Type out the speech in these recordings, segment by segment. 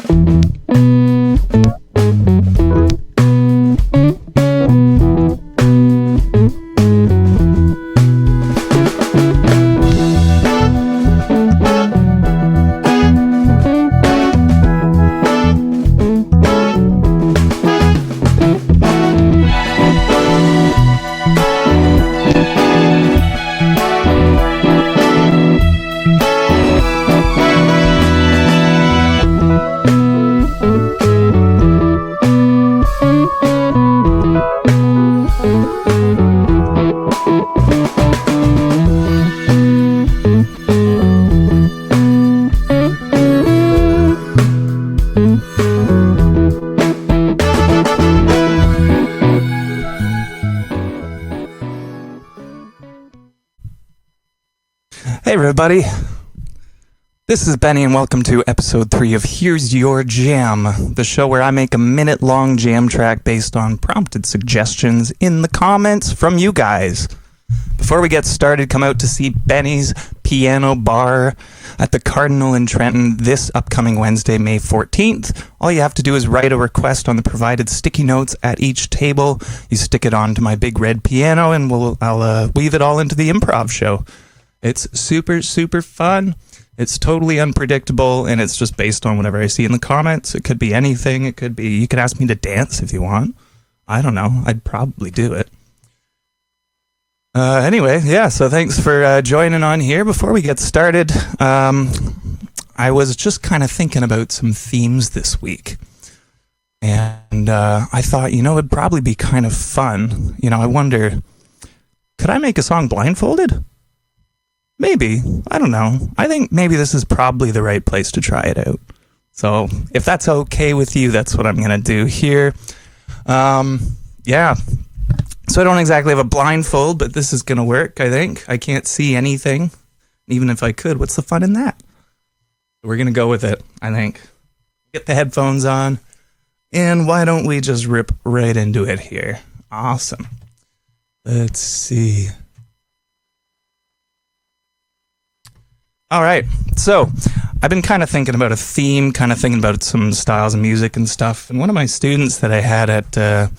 Hey everybody, this is Benny and welcome to episode 3 of Here's Your Jam, the show where I make a minute-long jam track based on prompted suggestions in the comments from you guys. Before we get started, come out to see Benni's Piano Bar at the Cardinal in Trenton this upcoming Wednesday, May 14th. All you have to do is write a request on the provided sticky notes at each table. You stick it onto my big red piano and I'll weave it all into the improv show. It's super, super fun. It's totally unpredictable, and it's just based on whatever I see in the comments. It could be anything. It could be, you can ask me to dance if you want. I don't know. I'd probably do it. Anyway, yeah, so thanks for joining on here. Before we get started, I was just kind of thinking about some themes this week. And I thought, it'd probably be kind of fun. I wonder, could I make a song blindfolded? Maybe. I don't know. I think maybe this is probably the right place to try it out. So if that's okay with you, that's what I'm going to do here. Yeah. So I don't exactly have a blindfold, but this is going to work, I think. I can't see anything. Even if I could, what's the fun in that? We're going to go with it, I think. Get the headphones on. And why don't we just rip right into it here? Awesome. Let's see. All right, so I've been kind of thinking about a theme, kind of thinking about some styles of music and stuff. And one of my students that I had at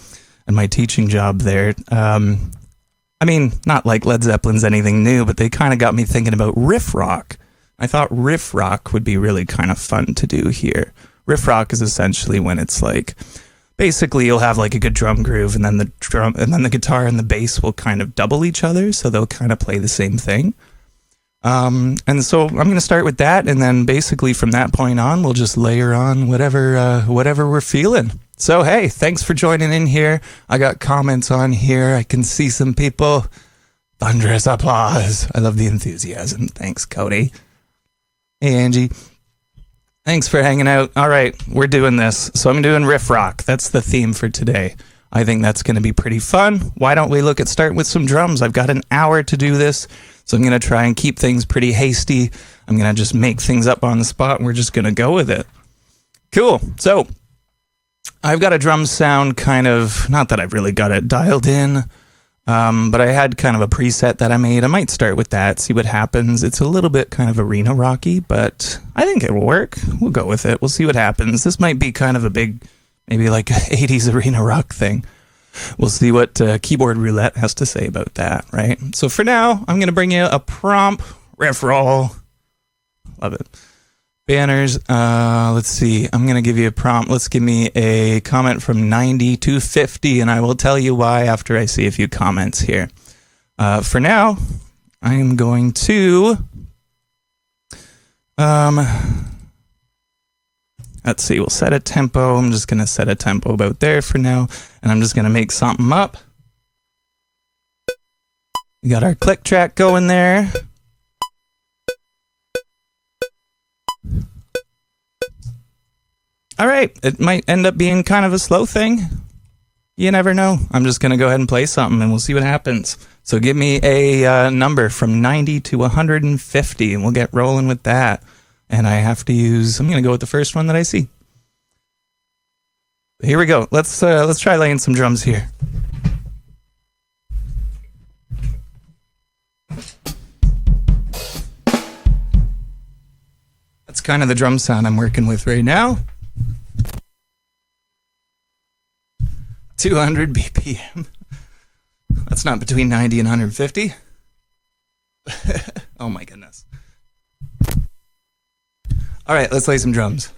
my teaching job there, not like Led Zeppelin's anything new, but they kind of got me thinking about riff rock. I thought riff rock would be really kind of fun to do here. Riff rock is essentially when it's like, basically you'll have like a good drum groove, and then the guitar and the bass will kind of double each other, so they'll kind of play the same thing. And so I'm going to start with that, and then basically from that point on, we'll just layer on whatever we're feeling. So, hey, thanks for joining in here. I got comments on here. I can see some people. Thunderous applause. I love the enthusiasm. Thanks, Cody. Hey, Angie. Thanks for hanging out. All right, we're doing this. So I'm doing riff rock. That's the theme for today. I think that's going to be pretty fun. Why don't we start with some drums? I've got an hour to do this. So I'm going to try and keep things pretty hasty. I'm going to just make things up on the spot, and we're just going to go with it. Cool. So I've got a drum sound kind of, not that I've really got it dialed in, but I had kind of a preset that I made. I might start with that, see what happens. It's a little bit kind of arena rocky, but I think it will work. We'll go with it. We'll see what happens. This might be kind of a big, maybe like 80s arena rock thing. We'll see what Keyboard Roulette has to say about that, right? So for now, I'm going to bring you a prompt riff roll. Love it. Banners. Let's see. I'm going to give you a prompt. Let's give me a comment from 90 to 50, and I will tell you why after I see a few comments here. For now, I am going to... Let's see, we'll set a tempo. I'm just going to set a tempo about there for now. And I'm just going to make something up. We got our click track going there. All right, it might end up being kind of a slow thing. You never know. I'm just going to go ahead and play something and we'll see what happens. So give me a number from 90 to 150 and we'll get rolling with that. And I have to use, I'm going to go with the first one that I see. Here we go. Let's try laying some drums here. That's kind of the drum sound I'm working with right now. 200 BPM. That's not between 90 and 150. Oh my goodness. All right, let's play some drums.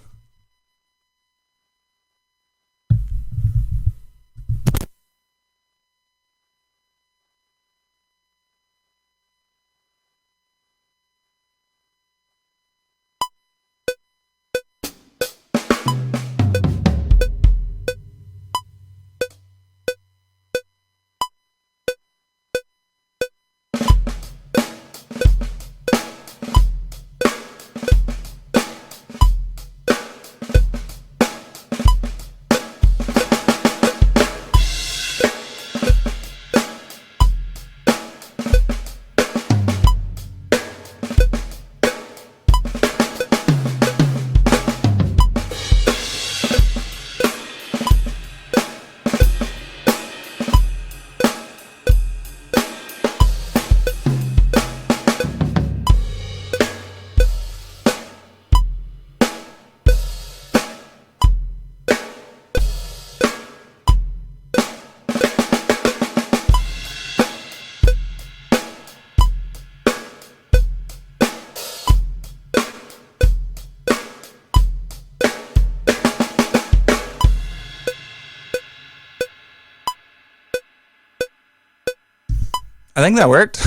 I think that worked.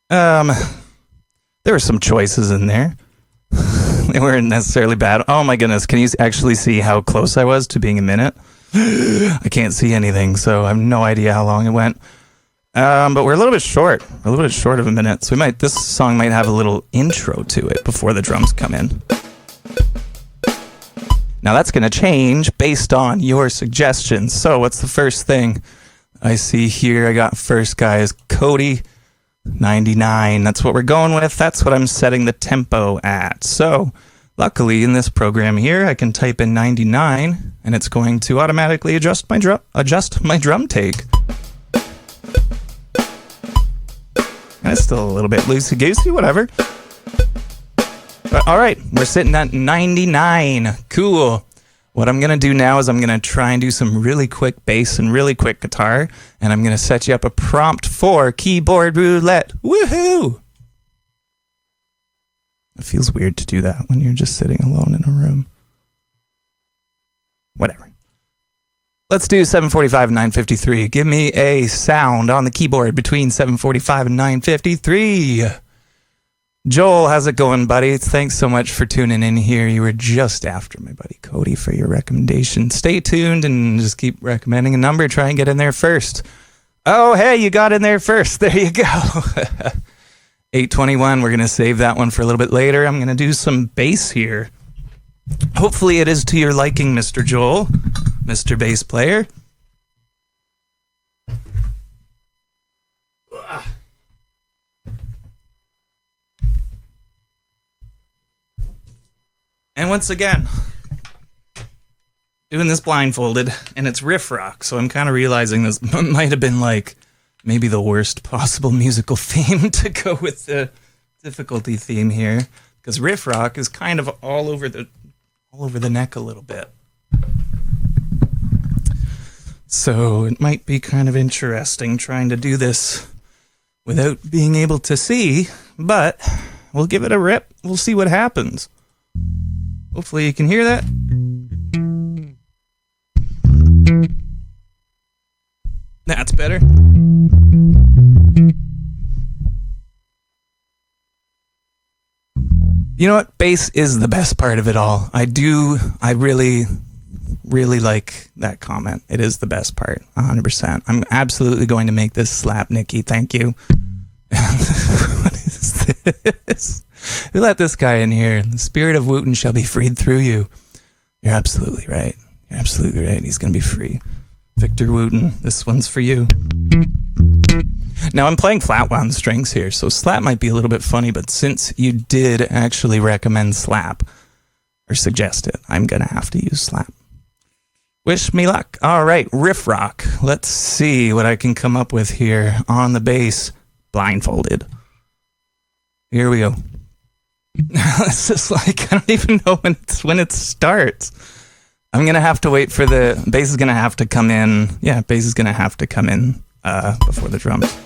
There were some choices in there. They weren't necessarily bad. Oh my goodness, can you actually see how close I was to being a minute? I can't see anything, so I have no idea how long it went. But we're a little bit short. We're a little bit short of a minute, so this song might have a little intro to it before the drums come in. Now that's going to change based on your suggestions. So what's the first thing I see here? I got first guy is Cody, 99. That's what we're going with. That's what I'm setting the tempo at. So luckily in this program here, I can type in 99 and it's going to automatically adjust my drum take. And it's still a little bit loosey-goosey, whatever. But all right, we're sitting at 99. Cool. What I'm going to do now is I'm going to try and do some really quick bass and really quick guitar, and I'm going to set you up a prompt for keyboard roulette. Woohoo! It feels weird to do that when you're just sitting alone in a room. Whatever. Let's do 745 and 953. Give me a sound on the keyboard between 745 and 953. Joel, how's it going, buddy? Thanks so much for tuning in here. You were just after my buddy Cody for your recommendation. Stay tuned and just keep recommending a number. Try and get in there first. Oh, hey, you got in there first. There you go. 821, we're going to save that one for a little bit later. I'm going to do some bass here. Hopefully it is to your liking, Mr. Joel, Mr. Bass Player. And once again, doing this blindfolded, and it's riff rock, so I'm kind of realizing this might have been like maybe the worst possible musical theme to go with the difficulty theme here, because riff rock is kind of all over the neck a little bit. So it might be kind of interesting trying to do this without being able to see, but we'll give it a rip. We'll see what happens. Hopefully you can hear that. That's better. You know what? Bass is the best part of it all. I really like that comment. It is the best part, 100%. I'm absolutely going to make this slap, Nikki. Thank you. What is this? Who let this guy in here? The spirit of Wooten shall be freed through you. You're absolutely right. You're absolutely right. He's going to be free. Victor Wooten, this one's for you. Now, I'm playing flat wound strings here, so slap might be a little bit funny, but since you did actually recommend slap, or suggest it, I'm going to have to use slap. Wish me luck. All right, riff rock. Let's see what I can come up with here on the bass. Blindfolded. Here we go. It's just like I don't even know when it starts. I'm gonna have to wait for the bass is gonna have to come in. Yeah, bass is gonna have to come in before the drums.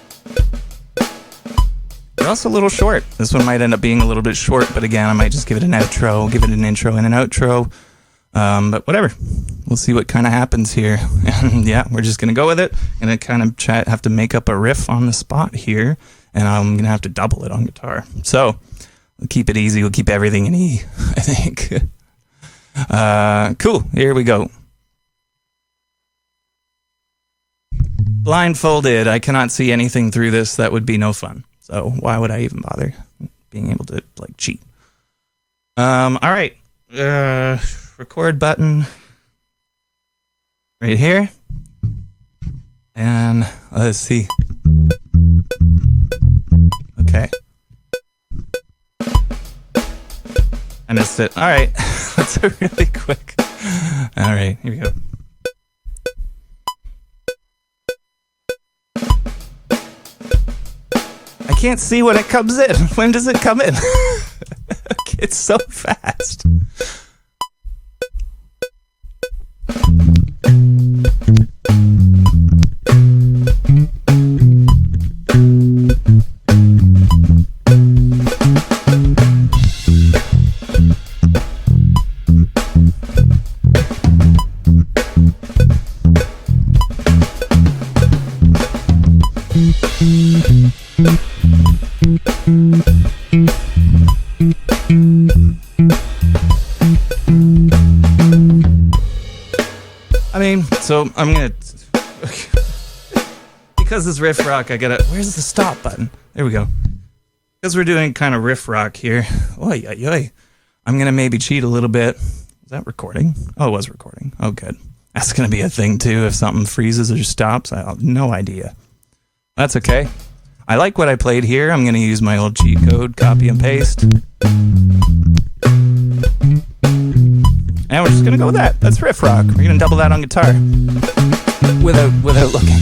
They're also a little short. This one might end up being a little bit short, but again, I might just give it an outro, give it an intro and an outro. But whatever. We'll see what kind of happens here. And yeah, we're just gonna go with it. And I kind of have to make up a riff on the spot here, and I'm gonna have to double it on guitar. So we'll keep it easy. We'll keep everything in E, I think. Cool. Here we go. Blindfolded. I cannot see anything through this. That would be no fun. So why would I even bother being able to like cheat? All right. Record button right here. And let's see. Okay. I missed it. All right. That's a really quick. All right. Here we go. I can't see when it comes in. When does it come in? It's so fast. I mean, so I'm gonna because it's riff rock. I gotta. Where's the stop button? There we go. Because we're doing kind of riff rock here. Oy, oy, oy. I'm gonna maybe cheat a little bit. Is that recording? Oh, it was recording. Oh, good. That's gonna be a thing too. If something freezes or stops, I have no idea. That's okay. I like what I played here. I'm gonna use my old cheat code, copy and paste. And we're just gonna go with that. That's riff rock. We're gonna double that on guitar without looking.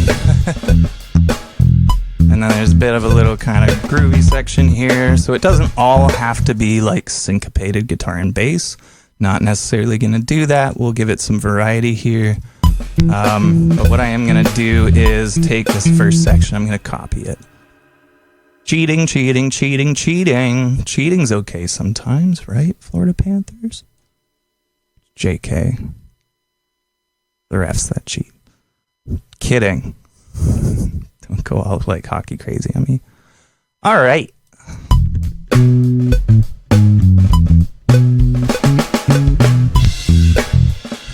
And then there's a bit of a little kind of groovy section here. So it doesn't all have to be like syncopated guitar and bass. Not necessarily gonna do that. We'll give it some variety here. But what I am gonna do is take this first section. I'm gonna copy it. Cheating, cheating, cheating, cheating. Cheating's okay sometimes, right? Florida Panthers. JK. The refs that cheat. Kidding. Don't go all like hockey crazy on me. All right.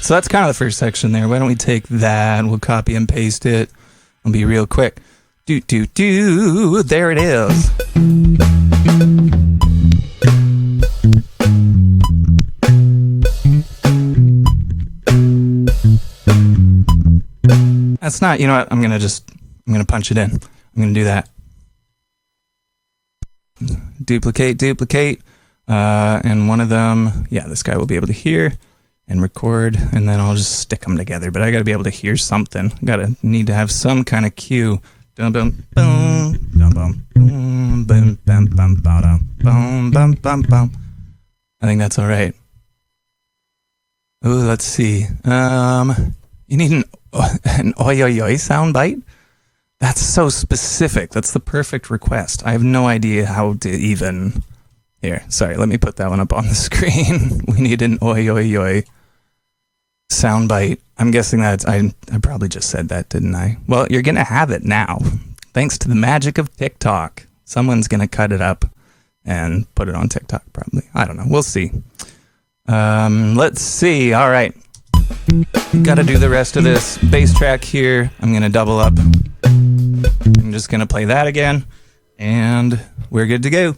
So that's kind of the first section there. Why don't we take that? We'll copy and paste it. I'll be real quick. Do. There it is. That's not, you know what, I'm gonna punch it in. I'm gonna do that. Duplicate. And one of them, yeah, this guy will be able to hear and record, and then I'll just stick them together. But I gotta be able to hear something. Need to have some kind of cue. Dum bum boom, dum bum boom, bum bum bum bum bum bum bum. I think that's all right. Oh, let's see. You need an oi oi oi sound bite? That's so specific. That's the perfect request. I have no idea how to even... Here, sorry, let me put that one up on the screen. We need an oi oi oi sound bite. I'm guessing that I probably just said that, didn't I? Well, you're going to have it now. Thanks to the magic of TikTok. Someone's going to cut it up and put it on TikTok, probably. I don't know. We'll see. Let's see. All right. Got to do the rest of this bass track here. I'm going to double up. I'm just going to play that again, and we're good to go.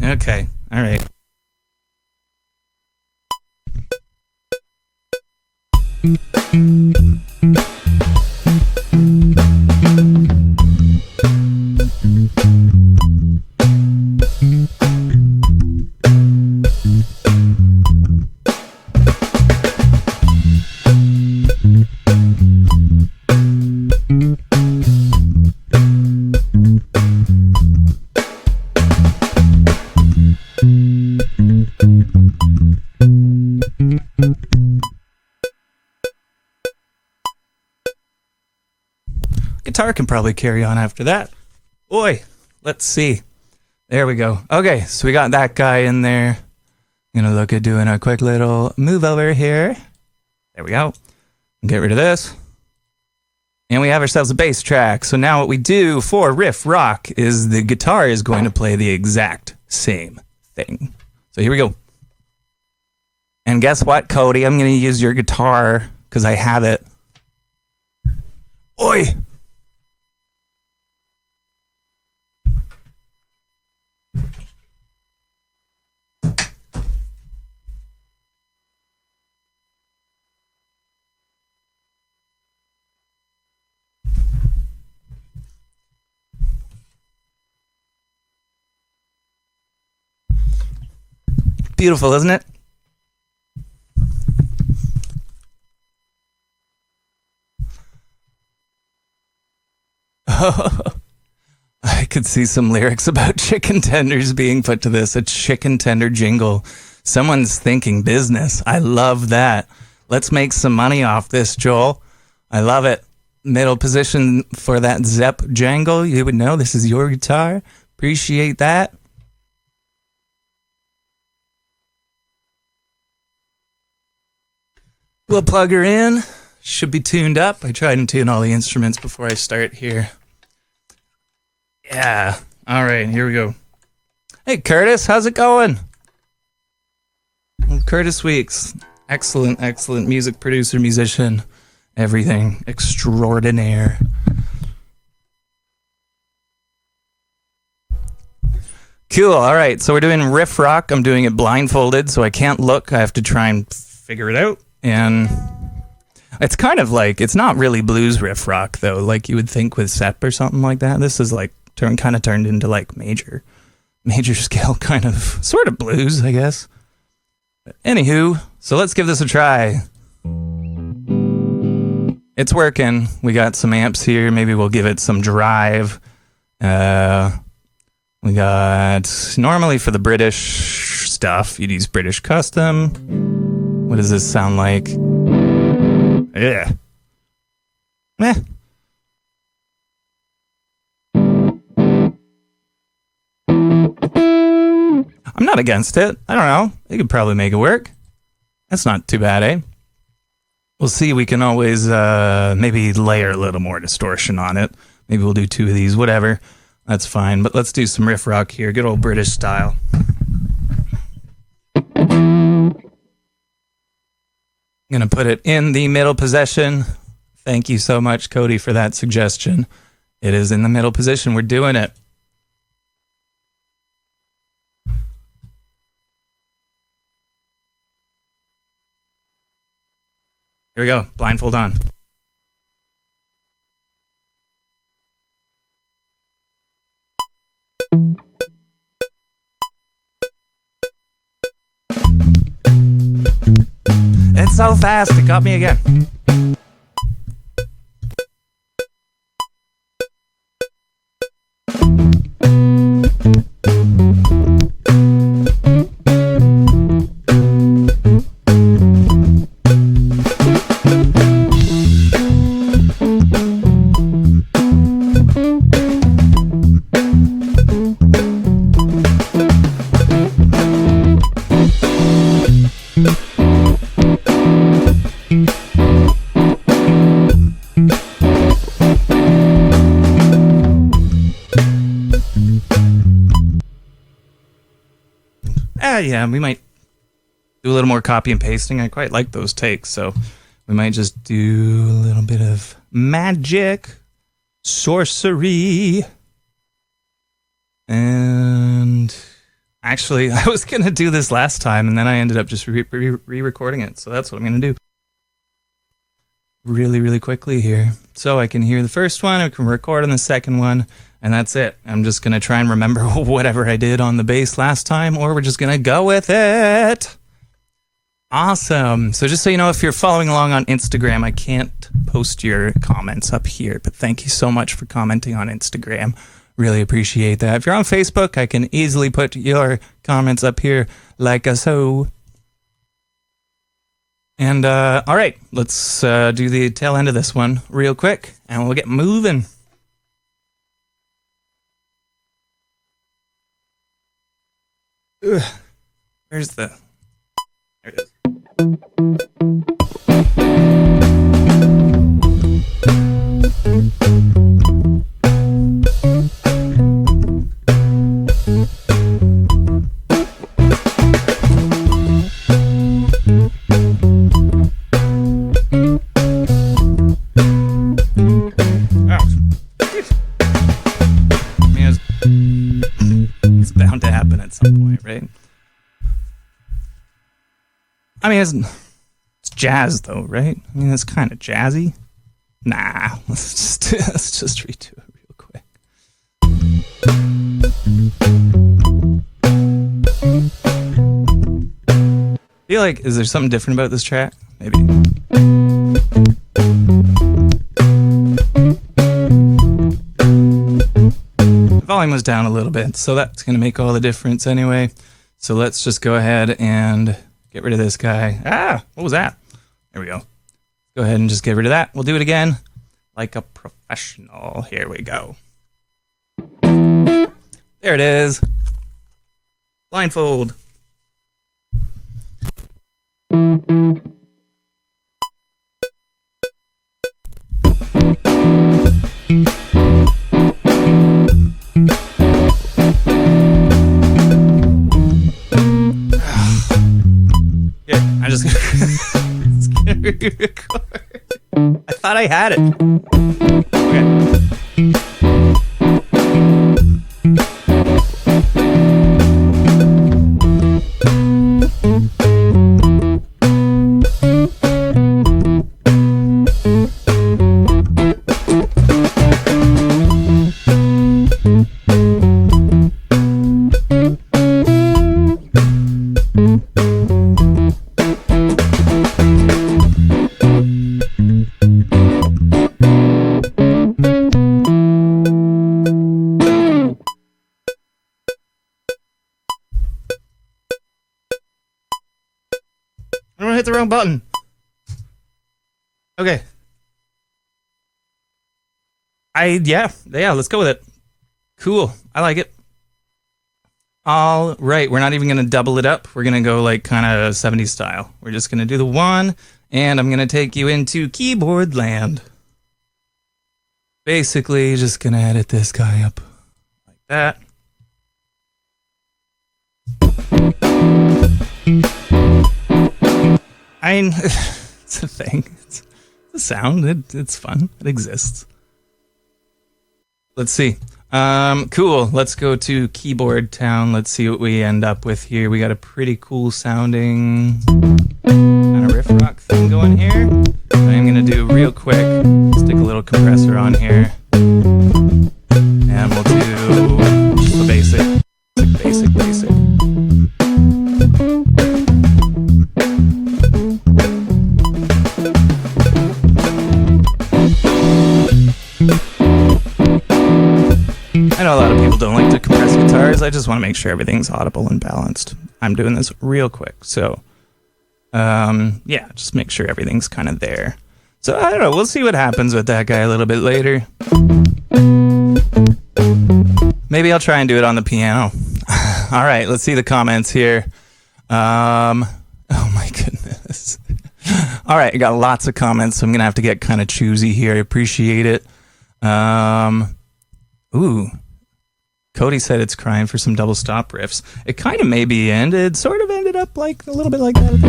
Okay. All right. guitar can probably carry on after that. Boy, let's see. There we go. Okay, so we got that guy in there. Gonna look at doing a quick little move over here. There we go. Get rid of this. And we have ourselves a bass track. So now what we do for riff rock is the guitar is going to play the exact same thing. So here we go. And guess what, Cody? I'm going to use your guitar because I have it. Oi! Beautiful, isn't it? I could see some lyrics about chicken tenders being put to this. A chicken tender jingle. Someone's thinking business. I love that. Let's make some money off this, Joel. I love it. Middle position for that Zepp jangle. You would know this is your guitar. Appreciate that. We'll plug her in. Should be tuned up. I tried and tune all the instruments before I start here. Yeah. All right, here we go. Hey, Curtis, how's it going? Well, Curtis Weeks. Excellent, excellent music producer, musician, everything extraordinaire. Cool. All right, so we're doing riff rock. I'm doing it blindfolded, so I can't look. I have to try and figure it out. And it's kind of like, it's not really blues riff rock, though, like you would think with Sepp or something like that. This is like kind of turned into like major scale kind of, sort of blues, I guess. But anywho, so let's give this a try. It's working. We got some amps here. Maybe we'll give it some drive. We got, normally for the British stuff, you'd use British Custom. What does this sound like? Yeah. Meh. I'm not against it. I don't know. You could probably make it work. That's not too bad, eh? We'll see. We can always maybe layer a little more distortion on it. Maybe we'll do 2 of these, whatever. That's fine. But let's do some riff rock here. Good old British style. I'm going to put it in the middle position. Thank you so much, Cody, for that suggestion. It is in the middle position. We're doing it. Here we go. Blindfold on. It's so fast, it got me again. Yeah, we might do a little more copy and pasting. I quite like those takes, so we might just do a little bit of magic, sorcery. And actually, I was going to do this last time, and then I ended up just re-recording it, so that's what I'm going to do. Really, really quickly here. So I can hear the first one, I can record on the second one, and that's it. I'm just going to try and remember whatever I did on the bass last time, or we're just going to go with it. Awesome. So just so you know, if you're following along on Instagram, I can't post your comments up here, but thank you so much for commenting on Instagram. Really appreciate that. If you're on Facebook, I can easily put your comments up here like so. And all right, let's do the tail end of this one real quick, and we'll get moving. Ugh. Where's the... There it is. It's bound to happen at some point, right? I mean, it's jazz, though, right? I mean, it's kind of jazzy. Nah, let's just redo it real quick. I feel like, is there something different about this track? Maybe. The volume was down a little bit, so that's going to make all the difference anyway. So let's just go ahead and get rid of this guy. Ah, what was that? There we go. Go ahead and just get rid of that. We'll do it again like a professional. Here we go. There it is. Blindfold. Yeah, I just gonna re-record. I thought I had it. Okay. I don't want to hit the wrong button. Okay. Yeah, let's go with it. Cool. I like it. All right, we're not even going to double it up. We're going to go like kind of 70s style. We're just going to do the one, and I'm going to take you into keyboard land. Basically, just going to edit this guy up like that. I mean, it's a thing. It's a sound. It's fun. It exists. Let's see. Cool. Let's go to Keyboard Town. Let's see what we end up with here. We got a pretty cool sounding kind of riff rock thing going here. I'm going to do real quick, stick a little compressor on here. And we'll do just the basic. I know a lot of people don't like to compress guitars. I just want to make sure everything's audible and balanced. I'm doing this real quick, so yeah, just make sure everything's kind of there. So I don't know, we'll see what happens with that guy a little bit later. Maybe I'll try and do it on the piano. All right, let's see the comments here. Oh my goodness. All right, I got lots of comments, so I'm gonna have to get kind of choosy here. I appreciate it. Ooh. Cody said it's crying for some double stop riffs. It kind of maybe ended, sort of ended up like a little bit like that at the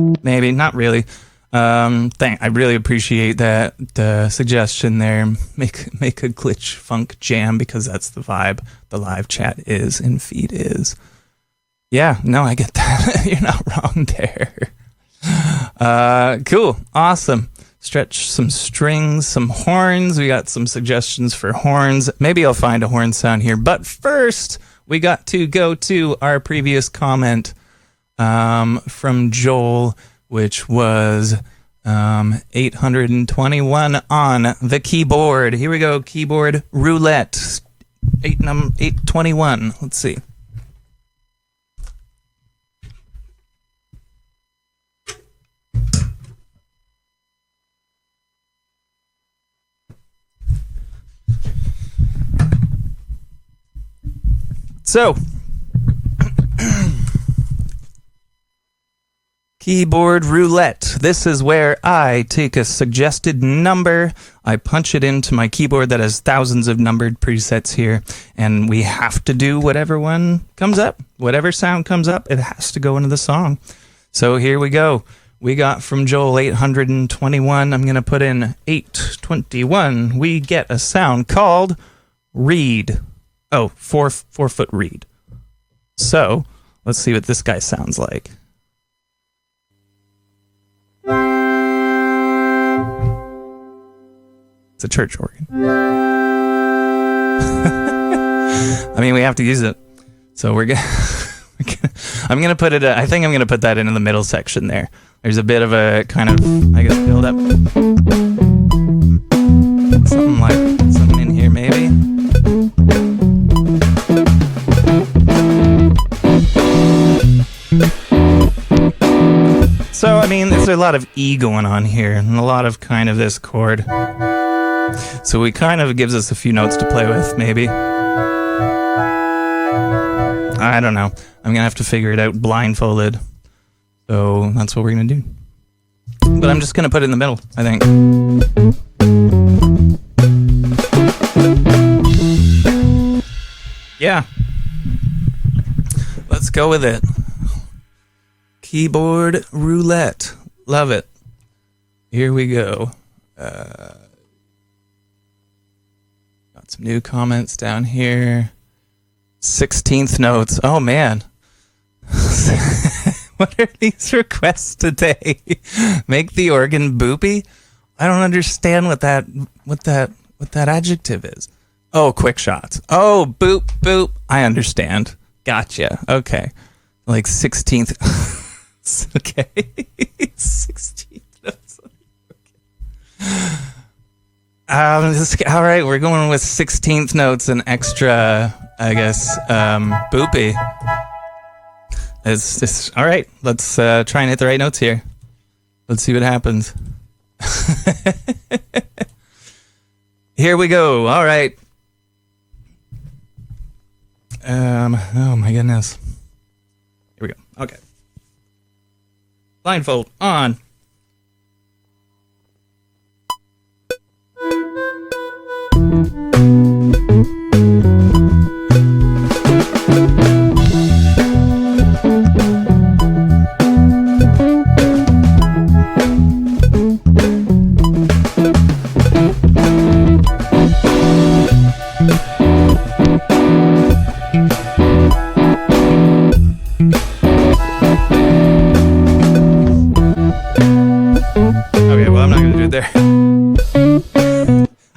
end. Maybe, not really. I really appreciate that the suggestion there. Make a glitch funk jam because that's the vibe the live chat is and feed is. Yeah, no, I get that. You're not wrong there. Cool, awesome. Stretch some strings, some horns. We got some suggestions for horns. Maybe I'll find a horn sound here. But first, we got to go to our previous comment from Joel, which was 821 on the keyboard. Here we go, keyboard roulette. 821. Let's see. So, keyboard roulette. This is where I take a suggested number, I punch it into my keyboard that has thousands of numbered presets here, and we have to do whatever one comes up. Whatever sound comes up, it has to go into the song. So here we go. We got from Joel 821. I'm going to put in 821. We get a sound called reed. Oh, 4-foot reed. So let's see what this guy sounds like. It's a church organ. I mean, we have to use it. So I'm going to put it, I think I'm going to put that into the middle section there. There's a bit of a kind of, I guess, build up. Something in here maybe. So, I mean, there's a lot of E going on here and a lot of kind of this chord. So it kind of gives us a few notes to play with, maybe. I don't know. I'm going to have to figure it out blindfolded. So that's what we're going to do. But I'm just going to put it in the middle, I think. Yeah. Let's go with it. Keyboard roulette. Love it. Here we go. Got some new comments down here. 16th notes. Oh, man. What are these requests today? Make the organ boopy? I don't understand what that adjective is. Oh, quick shots. Oh, boop, boop. I understand. Gotcha. Okay. Like 16th. Okay. 16th notes. Okay. All right, we're going with 16th notes and extra, I guess, boopy. It's just, all right, let's try and hit the right notes here. Let's see what happens. Here we go. All right. Oh my goodness. Here we go. Okay. Blindfold on.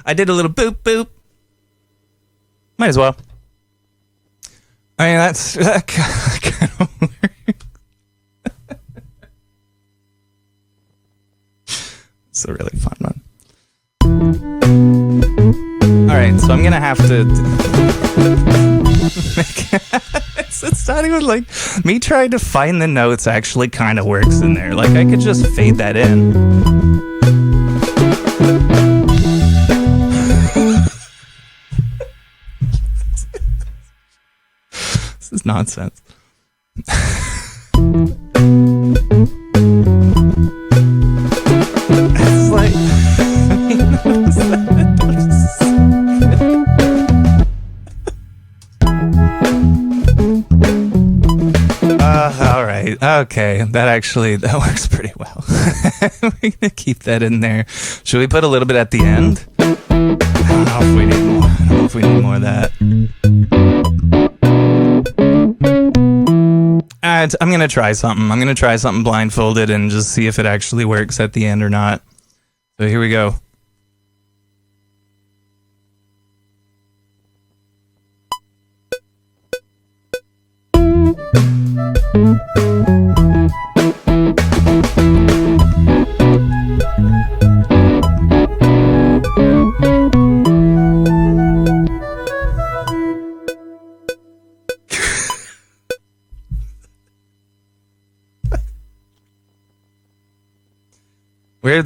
I did a little boop boop. Might as well. I mean, that kind of works. It's a really fun one. All right, so I'm gonna have to. It's starting with like me trying to find the notes actually kind of works in there. Like I could just fade that in. This is nonsense. It's like, all right, okay, that works pretty well. We're gonna keep that in there. Should we put a little bit at the end? I don't know if we need more. I don't know if we need more of that. I'm going to try something. I'm going to try something blindfolded and just see if it actually works at the end or not. So here we go.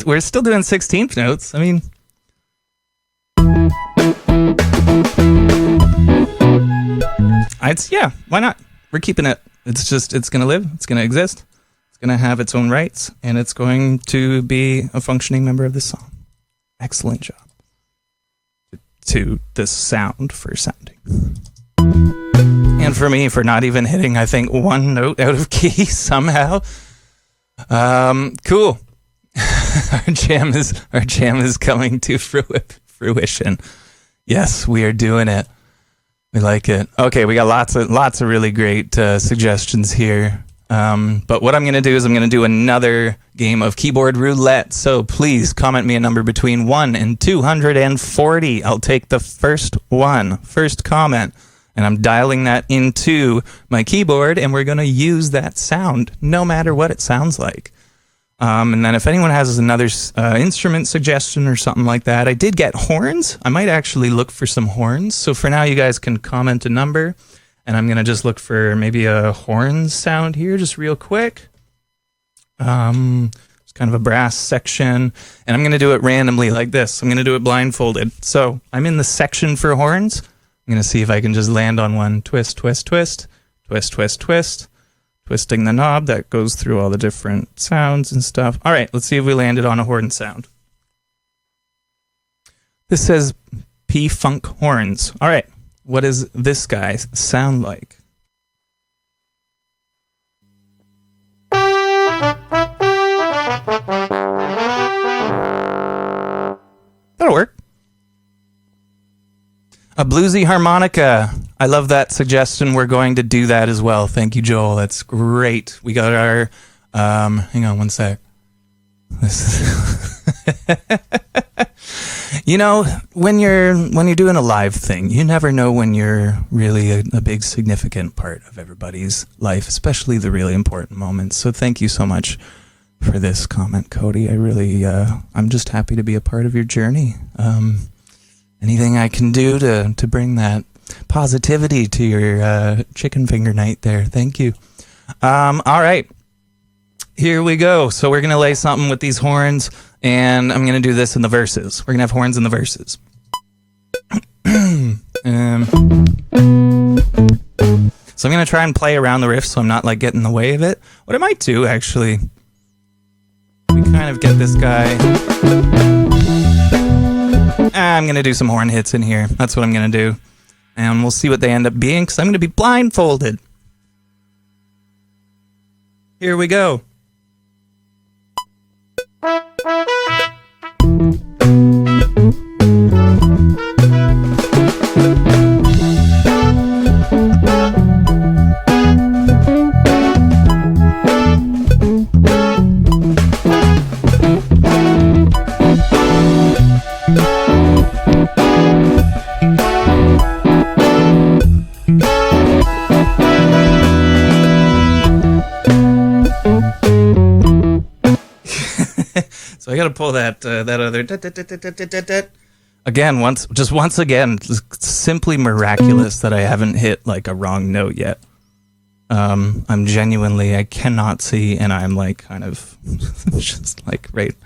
We're still doing 16th notes. I mean, Yeah, why not? We're keeping it. It's going to live. It's going to exist. It's going to have its own rights, and it's going to be a functioning member of this song. Excellent job to the sound for sounding. And for me, for not even hitting, I think, one note out of key somehow. Cool. Our jam is coming to fruition. Yes, we are doing it. We like it. Okay, we got lots of really great suggestions here. But what I'm going to do is I'm going to do another game of keyboard roulette. So please comment me a number between 1 and 240. I'll take the first comment, and I'm dialing that into my keyboard, and we're going to use that sound no matter what it sounds like. And then if anyone has another instrument suggestion or something like that, I did get horns. I might actually look for some horns. So for now, you guys can comment a number, and I'm going to just look for maybe a horn sound here, just real quick. It's kind of a brass section, and I'm going to do it randomly like this. I'm going to do it blindfolded. So I'm in the section for horns. I'm going to see if I can just land on one. Twist, twist, twist, twist, twist, twist. Twisting the knob that goes through all the different sounds and stuff. All right, let's see if we landed on a horn sound. This says P-Funk horns. All right, what does this guy sound like? That'll work. A bluesy harmonica. I love that suggestion. We're going to do that as well. Thank you, Joel. That's great. We got our... hang on one sec. You know, when you're doing a live thing, you never know when you're really a big significant part of everybody's life, especially the really important moments. So thank you so much for this comment, Cody. I really... I'm just happy to be a part of your journey. Anything I can do to bring that positivity to your chicken finger night there. Thank you. All right. Here we go. So we're going to lay something with these horns, and I'm going to do this in the verses. We're going to have horns in the verses. So I'm going to try and play around the riff so I'm not like getting in the way of it. What I might do, actually, we kind of get this guy... I'm going to do some horn hits in here. That's what I'm going to do. And we'll see what they end up being, because I'm going to be blindfolded. Here we go. So I got to pull that other again once again. Simply miraculous that I haven't hit like a wrong note yet. I'm genuinely, I cannot see, and I'm like kind of just like right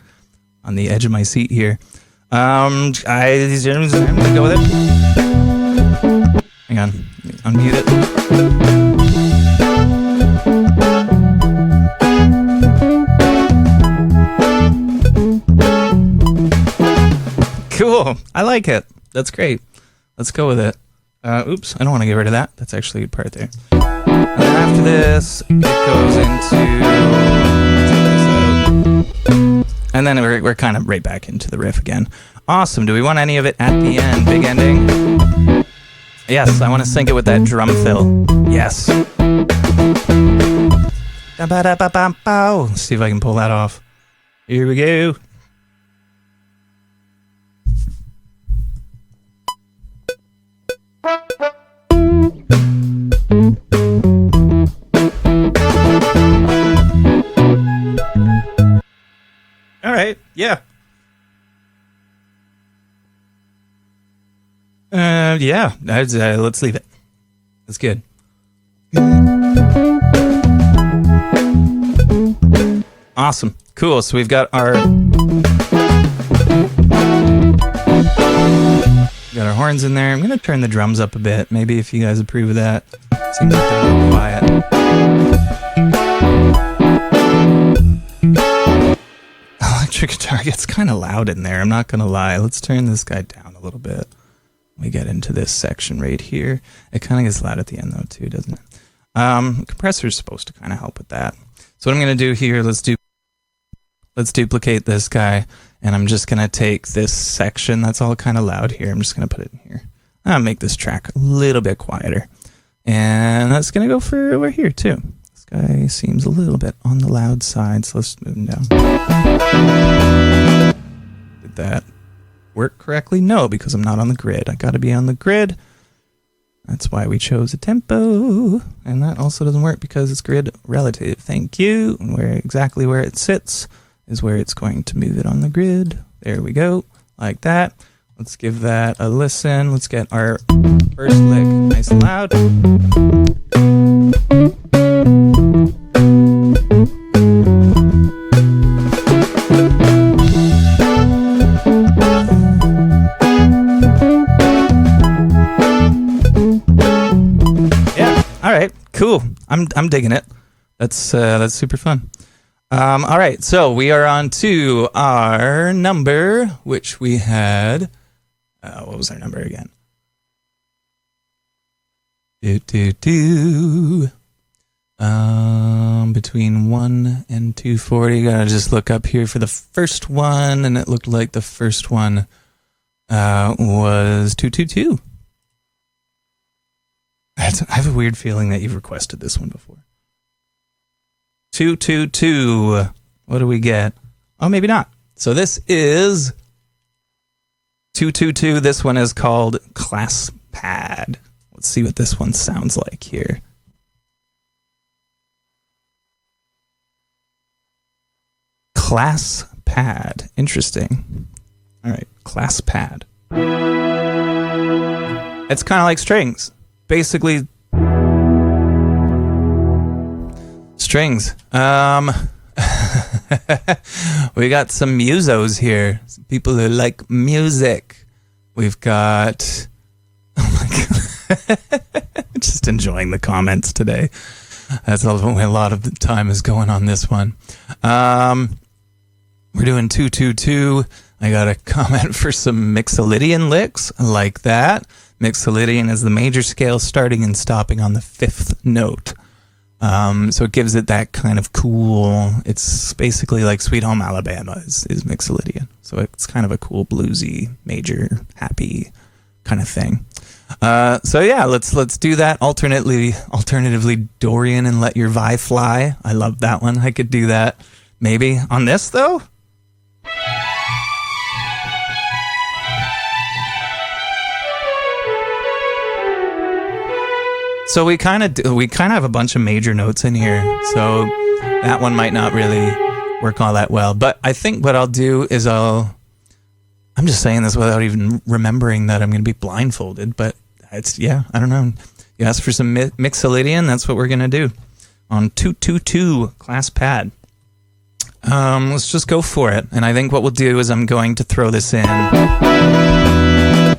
on the edge of my seat here. I'm gonna go with it. Hang on, unmute it. Cool. I like it. That's great. Let's go with it. Oops, I don't want to get rid of that. That's actually a good part there. And then after this, it goes into... And then we're kind of right back into the riff again. Awesome. Do we want any of it at the end? Big ending? Yes, I want to sync it with that drum fill. Yes. Let's see if I can pull that off. Here we go. All right, yeah. Yeah, let's leave it. That's good. Awesome. Cool. So we've got our horns in there. I'm going to turn the drums up a bit, maybe, if you guys approve of that. Seems like they're a little quiet. Electric guitar gets kind of loud in there, I'm not going to lie. Let's turn this guy down a little bit. We get into this section right here. It kind of gets loud at the end though too, doesn't it? Compressor is supposed to kind of help with that. So what I'm going to do here, let's duplicate this guy, and I'm just going to take this section that's all kind of loud here. I'm just going to put it in here. I'll make this track a little bit quieter. And that's going to go for over here too. This guy seems a little bit on the loud side, so let's move him down. Did that work correctly? No, because I'm not on the grid. I got to be on the grid. That's why we chose a tempo. And that also doesn't work because it's grid relative. Thank you. And exactly where it sits is where it's going to move it on the grid. There we go. Like that. Let's give that a listen. Let's get our first lick nice and loud. All right, cool. I'm digging it. That's super fun. All right, so we are on to our number, which we had. What was our number again? Between 1 and 240. Gotta just look up here for the first one, and it looked like the first one was 222. I have a weird feeling that you've requested this one before. 222. What do we get? Oh, maybe not. So this is 222. This one is called Class Pad. Let's see what this one sounds like here. Class Pad. Interesting. All right, Class Pad. It's kind of like strings. Basically, strings. We got some musos here. Some people who like music. We've got. Oh my god! Just enjoying the comments today. That's a lot of the time is going on this one. We're doing 222. I got a comment for some Mixolydian licks. I like that. Mixolydian is the major scale starting and stopping on the 5th note. So it gives it that kind of cool, it's basically like Sweet Home Alabama is Mixolydian. So it's kind of a cool bluesy, major, happy kind of thing. So yeah, let's do that. Alternatively, Dorian and Let Your Vi Fly. I love that one. I could do that. Maybe. On this though? So we kind of have a bunch of major notes in here, so that one might not really work all that well. But I think what I'll do is I'm just saying this without even remembering that I'm going to be blindfolded. But I don't know. You asked for some Mixolydian, that's what we're going to do on 222 Class Pad. Let's just go for it. And I think what we'll do is I'm going to throw this in. I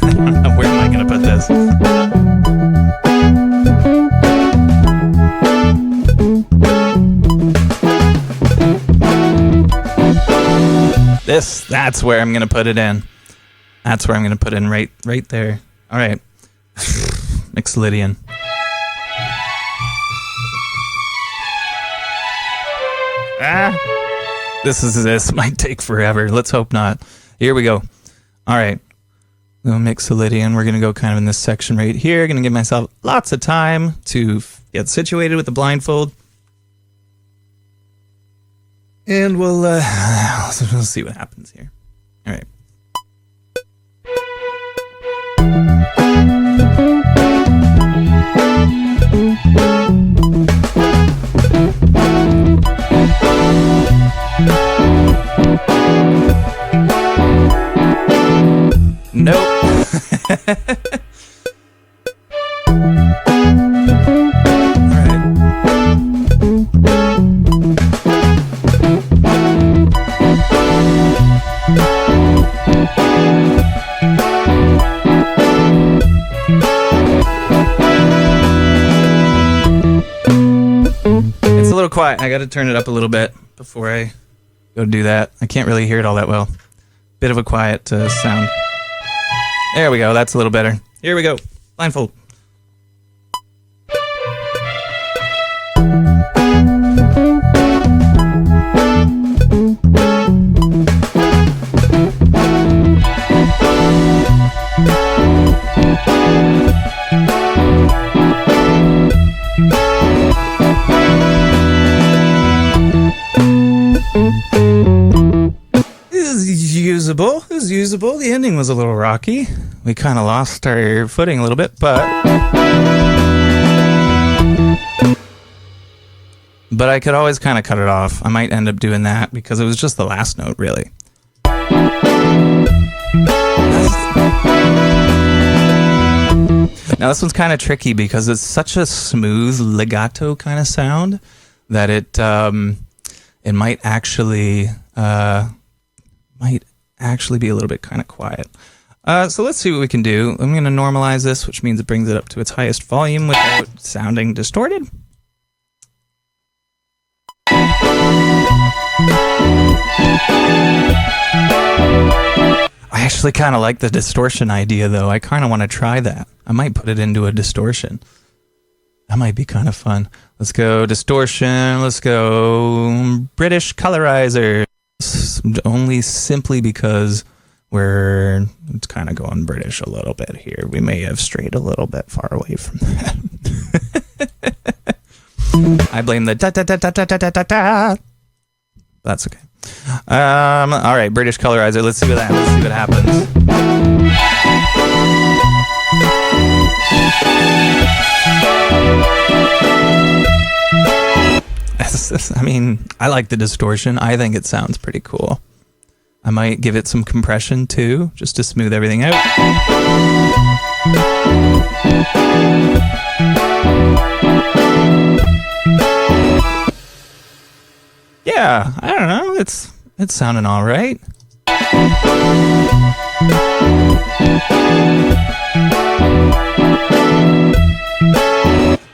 don't know, where am I going to put this? That's where I'm going to put it in. That's where I'm going to put it in right there. All right. Mixolydian. This might take forever. Let's hope not. Here we go. All right. Little Mixolydian. We're going to go kind of in this section right here. Going to give myself lots of time to get situated with the blindfold. And we'll see what happens here. All right. Nope. quiet. I got to turn it up a little bit before I go do that. I can't really hear it all that well. Bit of a quiet sound. There we go. That's a little better. Here we go. Blindfold. It was usable. The ending was a little rocky. We kind of lost our footing a little bit, but I could always kind of cut it off. I might end up doing that because it was just the last note, really. Now this one's kind of tricky because it's such a smooth legato kind of sound that it might actually be a little bit kind of quiet. So let's see what we can do. I'm going to normalize this, which means it brings it up to its highest volume without sounding distorted. I actually kind of like the distortion idea, though. I kind of want to try that. I might put it into a distortion. That might be kind of fun. Let's go distortion. Let's go British colorizer. Only simply because we're kind of going British a little bit here. We may have strayed a little bit far away from that. I blame the da-da-da-da-da-da-da. That's okay. All right, British colorizer. Let's see what happens. I mean, I like the distortion. I think it sounds pretty cool. I might give it some compression too, just to smooth everything out. Yeah, I don't know. It's sounding all right.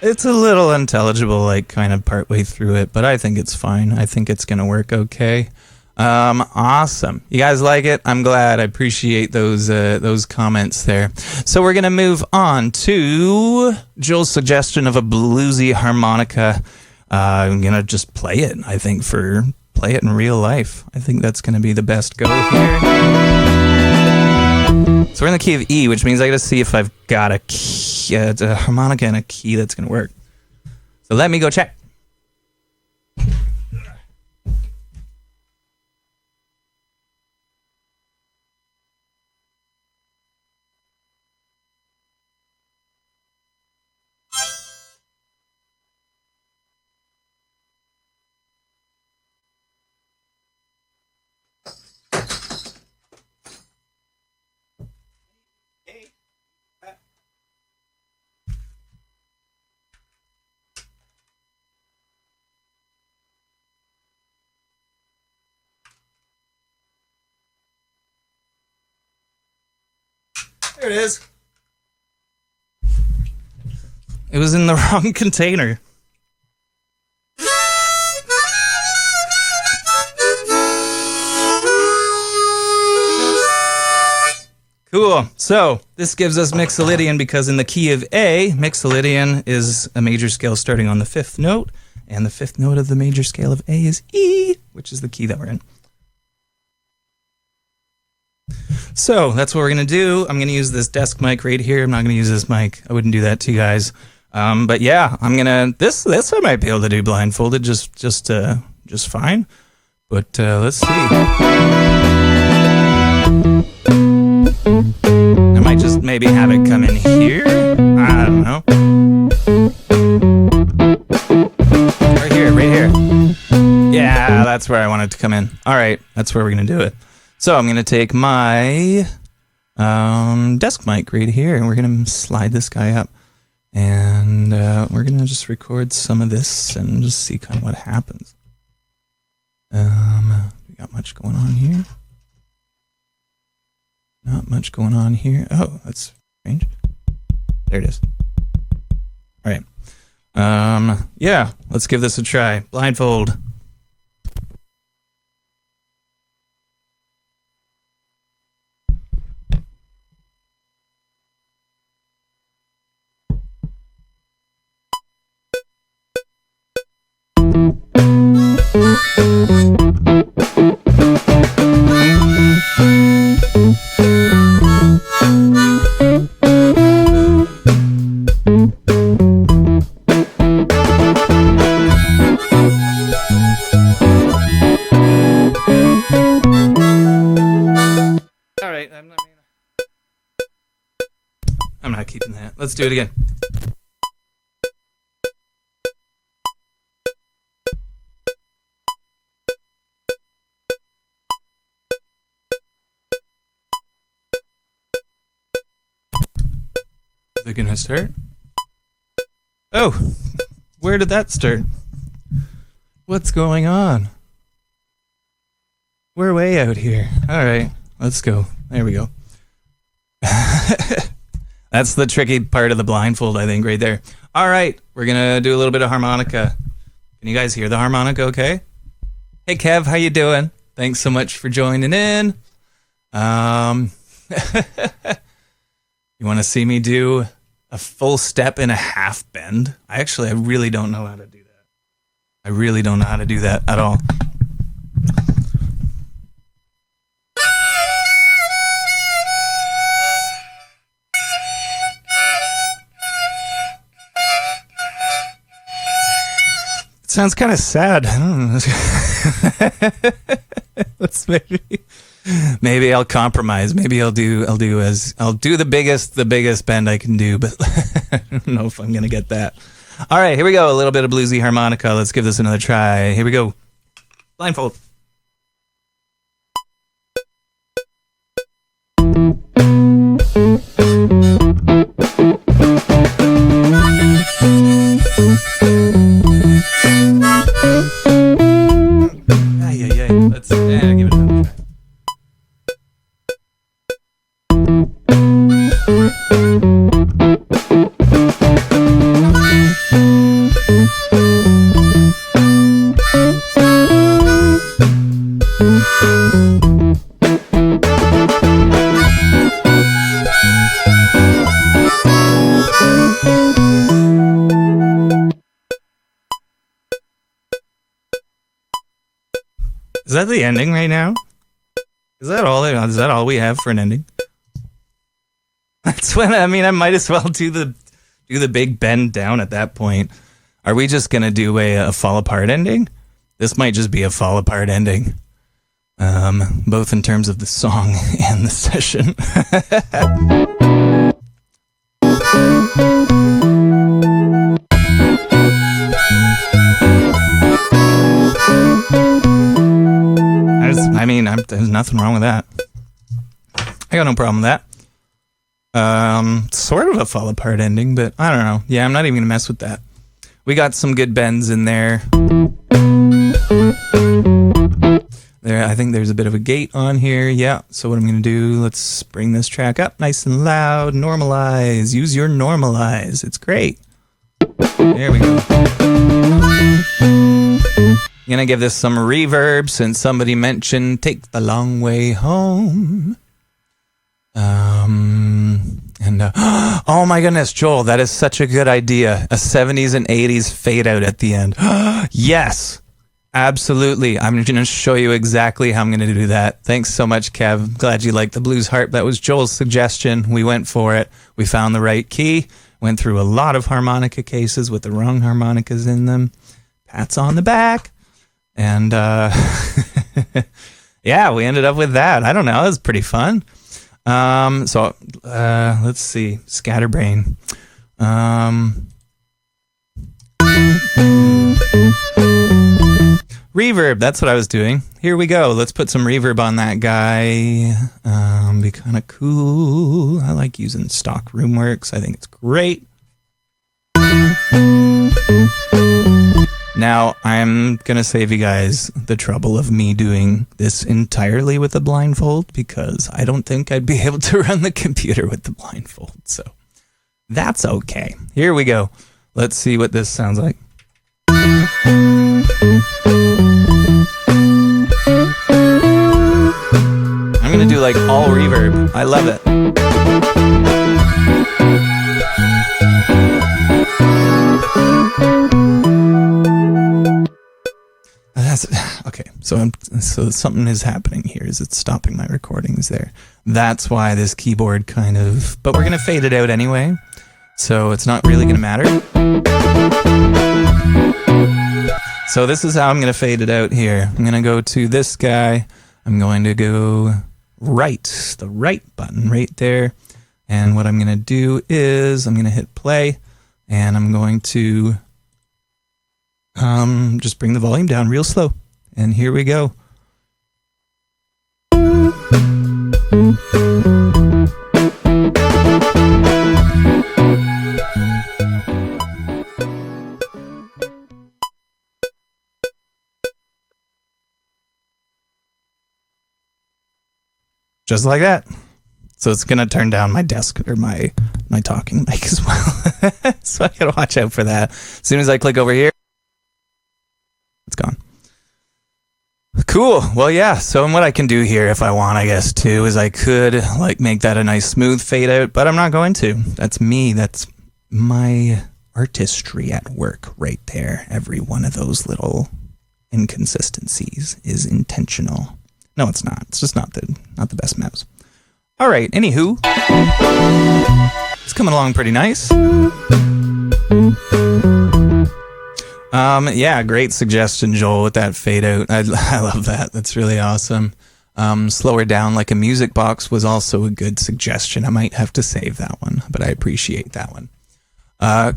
It's a little unintelligible, like kind of partway through it, but I think it's fine. I think it's gonna work okay. Awesome. You guys like it? I'm glad. I appreciate those comments there. So we're gonna move on to Joel's suggestion of a bluesy harmonica. I'm gonna just play it. I think play it in real life. I think that's gonna be the best go here. So we're in the key of E, which means I gotta see if I've got a key, a harmonica and a key that's gonna work. So let me go check. There it is. It was in the wrong container. Cool. So this gives us Mixolydian because in the key of A, Mixolydian is a major scale starting on the 5th note, and the 5th note of the major scale of A is E, which is the key that we're in. So that's what we're going to do. I'm going to use this desk mic right here. I'm not going to use this mic. I wouldn't do that to you guys. But yeah, I'm going to, this I might be able to do blindfolded just fine. But let's see. I might just maybe have it come in here. I don't know. Right here. Yeah, that's where I want it to come in. All right, that's where we're going to do it. So I'm going to take my desk mic right here, and we're going to slide this guy up. And we're going to just record some of this and just see kind of what happens. We got much going on here. Not much going on here. Oh, that's strange. There it is. All right. Yeah, let's give this a try. Blindfold. All right, I'm not keeping that. Let's do it again. Is it gonna start? Oh, where did that start? What's going on? We're way out here. All right, let's go. There we go. That's the tricky part of the blindfold, I think, right there. All right, we're gonna do a little bit of harmonica. Can you guys hear the harmonica okay? Hey, Kev, how you doing? Thanks so much for joining in. You want to see me do a full step and a half bend? I really don't know how to do that. I really don't know how to do that at all. It sounds kind of sad. I don't know. Let's maybe I'll compromise. Maybe I'll do the biggest bend I can do, but I don't know if I'm gonna get that. All right, here we go. A little bit of bluesy harmonica. Let's give this another try. Here we go. Blindfold. Let's give it another try. Is that the ending right now? Is that all we have for an ending? That's when I might as well do the big bend down at that point. Are we just gonna do a fall apart ending? This might just be a fall apart ending. Both in terms of the song and the session. There's nothing wrong with that. I got no problem with that. Sort of a fall apart ending, but I don't know. Yeah, I'm not even gonna mess with that. We got some good bends in there. I think there's a bit of a gate on here. Yeah. So what I'm gonna do? Let's bring this track up nice and loud. Normalize. Use your normalize. It's great. There we go. I'm gonna give this some reverb since somebody mentioned Take the Long Way Home. Oh my goodness, Joel, that is such a good idea. A 70s and 80s fade out at the end. Yes, absolutely. I'm gonna show you exactly how I'm gonna do that. Thanks so much, Kev. Glad you liked the blues harp. That was Joel's suggestion. We went for it. We found the right key. Went through a lot of harmonica cases with the wrong harmonicas in them. Pats on the back. And yeah, we ended up with that. I don't know. It was pretty fun. So let's see. Scatterbrain. Reverb. That's what I was doing. Here we go. Let's put some reverb on that guy. Be kind of cool. I like using stock Roomworks. I think it's great. Now, I'm going to save you guys the trouble of me doing this entirely with a blindfold because I don't think I'd be able to run the computer with the blindfold. So that's okay. Here we go. Let's see what this sounds like. I'm gonna do like all reverb. I love it. Okay, so something is happening here. Is it's stopping my recordings there? That's why this keyboard kind of. But we're gonna fade it out anyway, so it's not really gonna matter. So this is how I'm gonna fade it out here. I'm gonna go to this guy. I'm going to go right, the right button right there, and what I'm gonna do is I'm gonna hit play, and I'm going to just bring the volume down real slow. And here we go. Just like that. So it's going to turn down my desk or my talking mic as well. So I got to watch out for that. As soon as I click over here, it's gone. Cool. Well, yeah. So what I can do here if I want, I guess, too, is I could like make that a nice smooth fade out, but I'm not going to. That's me. That's my artistry at work right there. Every one of those little inconsistencies is intentional. No, it's not. It's just not the best mouse. All right. Anywho, it's coming along pretty nice. Yeah, great suggestion, Joel, with that fade out. I love that. That's really awesome. Slower down like a music box was also a good suggestion. I might have to save that one, but I appreciate that one.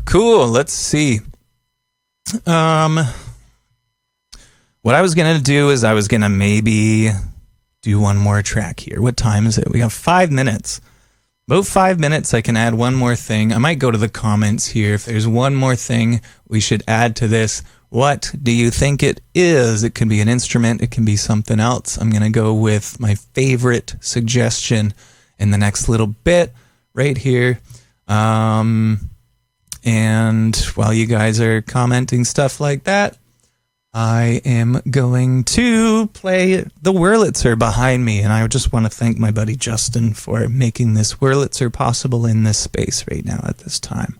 Cool. Let's see. What I was going to do is I was going to maybe do one more track here. What time is it? We have 5 minutes. About 5 minutes, I can add one more thing. I might go to the comments here. If there's one more thing we should add to this, what do you think it is? It can be an instrument. It can be something else. I'm going to go with my favorite suggestion in the next little bit right here. And while you guys are commenting stuff like that, I am going to play the Wurlitzer behind me, and I just want to thank my buddy Justin for making this Wurlitzer possible in this space right now at this time.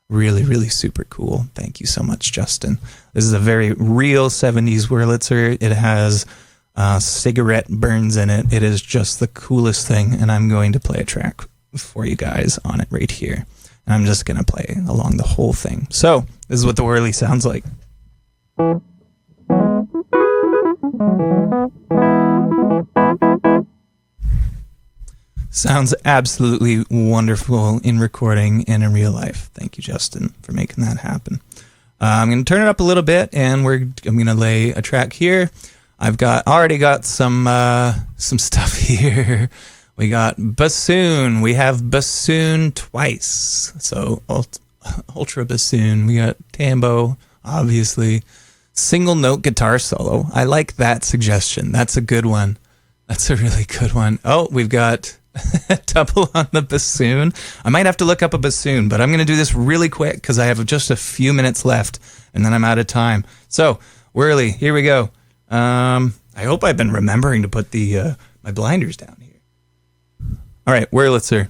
Really, really super cool. Thank you so much, Justin. This is a very real 70s Wurlitzer. It has cigarette burns in it. It is just the coolest thing, and I'm going to play a track for you guys on it right here. And I'm just going to play along the whole thing. So this is what the whirly sounds like. Sounds absolutely wonderful in recording and in real life. Thank you, Justin, for making that happen. I'm going to turn it up a little bit, and I'm going to lay a track here. I've already got some stuff here. We got bassoon. We have bassoon twice. So ultra bassoon. We got tambo, obviously. Single note guitar solo. I like that suggestion. That's a good one. That's a really good one. Oh, we've got double on the bassoon. I might have to look up a bassoon, but I'm going to do this really quick because I have just a few minutes left and then I'm out of time. So, Whirly, here we go. I hope I've been remembering to put the my blinders down here. All right, Wurlitzer.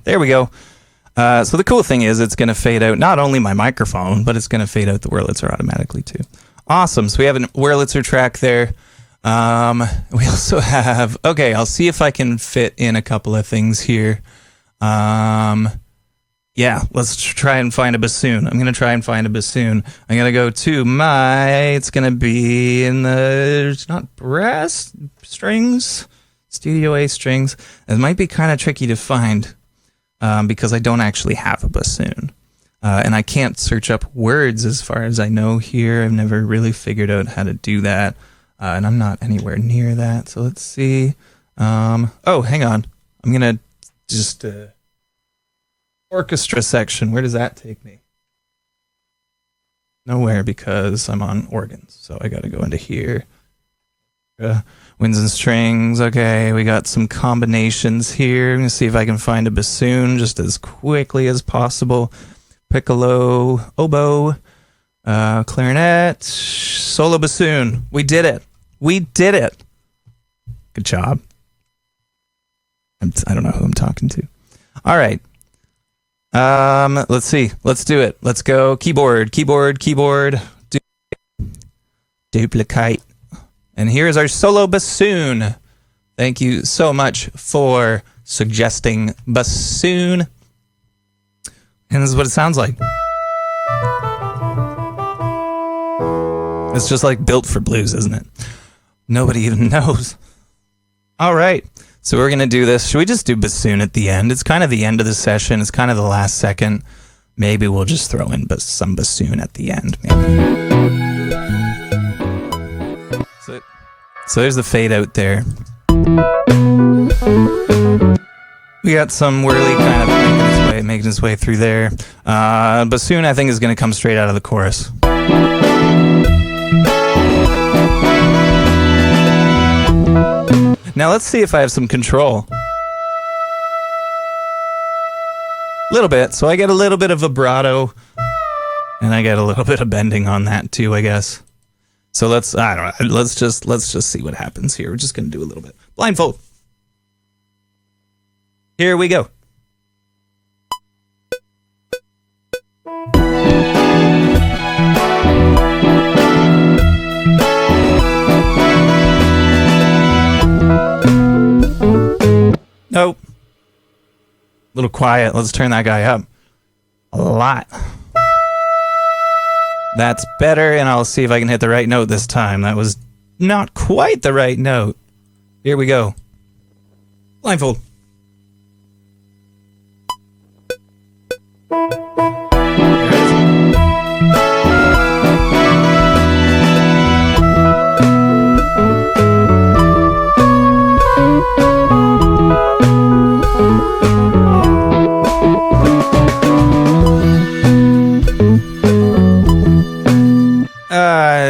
There we go. So the cool thing is it's going to fade out not only my microphone, but it's going to fade out the Wurlitzer automatically too. Awesome. So we have a Wurlitzer track there. We also have, okay, I'll see if I can fit in a couple of things here. Yeah, let's try and find a bassoon. I'm going to try and find a bassoon. I'm going to go to it's going to be in it's not brass strings, Studio A strings. It might be kind of tricky to find because I don't actually have a bassoon. And I can't search up words as far as I know here. I've never really figured out how to do that. And I'm not anywhere near that. So let's see. Oh, hang on. I'm going to just... orchestra section. Where does that take me? Nowhere, because I'm on organs. So I got to go into here. Winds and strings. Okay, we got some combinations here. I'm going to see if I can find a bassoon just as quickly as possible. Piccolo, oboe, clarinet, solo bassoon. We did it. We did it. Good job. I don't know who I'm talking to. All right. Let's see. Let's do it. Let's go. Keyboard. Duplicate. And here's our solo bassoon. Thank you so much for suggesting bassoon. And this is what it sounds like. It's just like built for blues, isn't it? Nobody even knows. All right. So we're going to do this. Should we just do bassoon at the end? It's kind of the end of the session. It's kind of the last second. Maybe we'll just throw in some bassoon at the end. Maybe. So there's the fade out there. We got some whirly kind of making its way through there. Bassoon, I think, is going to come straight out of the chorus. Now let's see if I have some control. A little bit. So I get a little bit of vibrato, and I get a little bit of bending on that too, I guess. So let's just see what happens here. We're just going to do a little bit. Blindfold. Here we go. Nope. A little quiet. Let's turn that guy up a lot. That's better, and I'll see if I can hit the right note this time. That was not quite the right note. Here we go. Blindfold.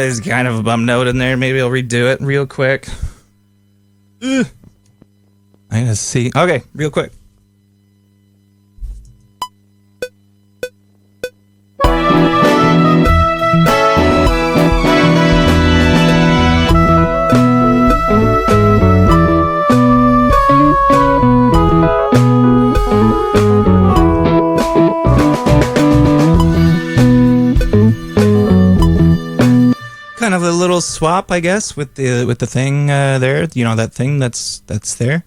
There's kind of a bum note in there. Maybe I'll redo it real quick. I'm gonna see. Okay, real quick. Kind of a little swap, I guess, with the thing there. You know, that thing that's there.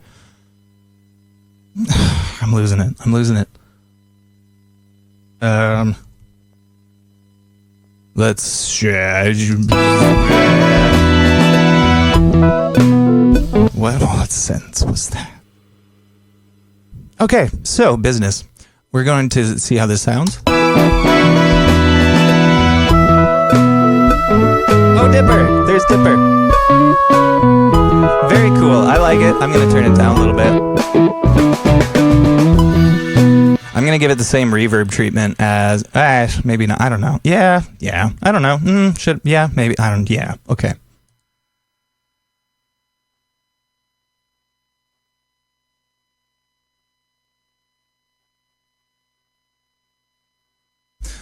I'm losing it. Let's what sentence was that? Okay, so business. We're going to see how this sounds. Oh, Dipper! There's Dipper. Very cool. I like it. I'm going to turn it down a little bit. I'm going to give it the same reverb treatment as... maybe not. I don't know. Yeah. I don't know. Maybe. I don't... Yeah. Okay.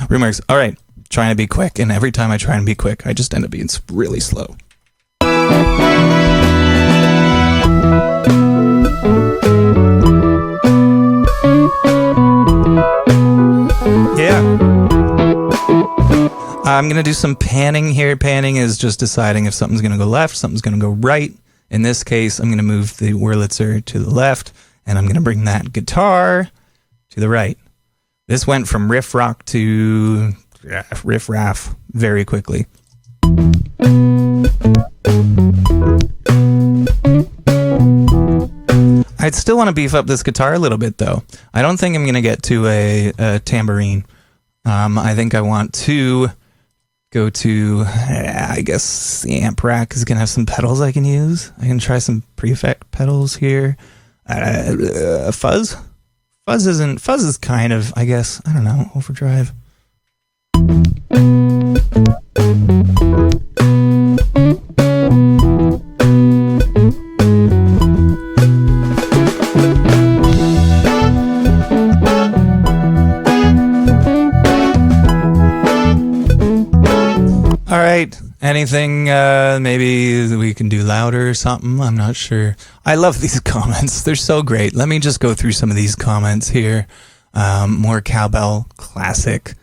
Remarks. All right. Trying to be quick, and every time I try and be quick, I just end up being really slow. I'm going to do some panning here. Panning is just deciding if something's going to go left, something's going to go right. In this case, I'm going to move the Wurlitzer to the left, and I'm going to bring that guitar to the right. This went from riff rock to riff raff very quickly. I'd still want to beef up this guitar a little bit, though. I don't think I'm going to get to a tambourine. I think I want to go to, I guess the amp rack is going to have some pedals I can use. I can try some pre-effect pedals here. Fuzz? Fuzz is kind of, I guess, I don't know, overdrive. All right, anything maybe we can do louder or something? I'm not sure. I love these comments. They're so great. Let me just go through some of these comments here. More cowbell classic.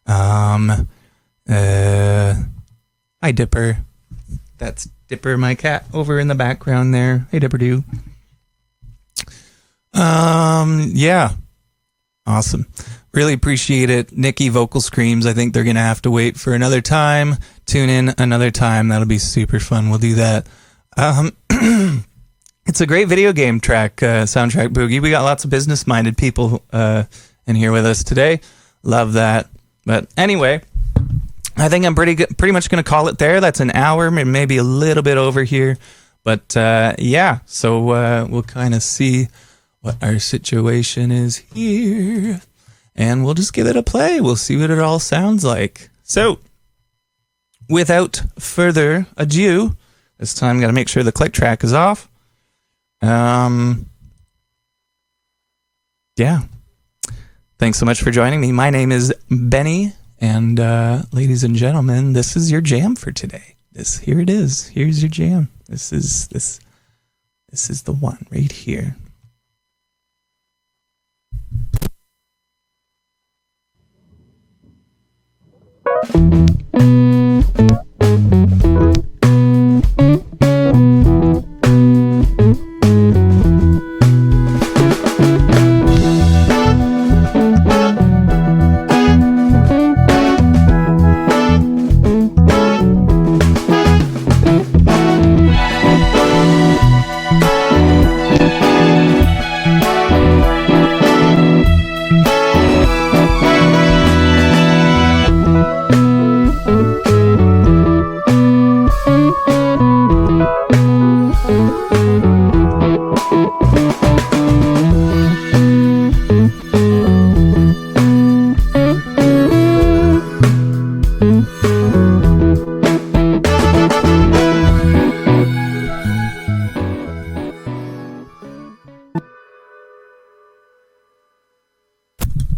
Hi, Dipper. That's Dipper, my cat, over in the background there. Hey, Dipper Doo. Yeah. Awesome. Really appreciate it. Nikki Vocal Screams. I think they're going to have to wait for another time. Tune in another time. That'll be super fun. We'll do that. It's a great video game track, soundtrack boogie. We got lots of business-minded people in here with us today. Love that. But anyway, I think I'm pretty much going to call it there. That's an hour, maybe a little bit over here. But yeah, so we'll kind of see what our situation is here. And we'll just give it a play. We'll see what it all sounds like. So, without further ado, this time got to make sure the click track is off. Yeah. Thanks so much for joining me. My name is Benny, and ladies and gentlemen, this is your jam for today. Here it is. Here's your jam. This is the one right here.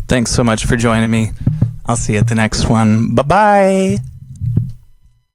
Thanks so much for joining me. I'll see you at the next one. Bye-bye.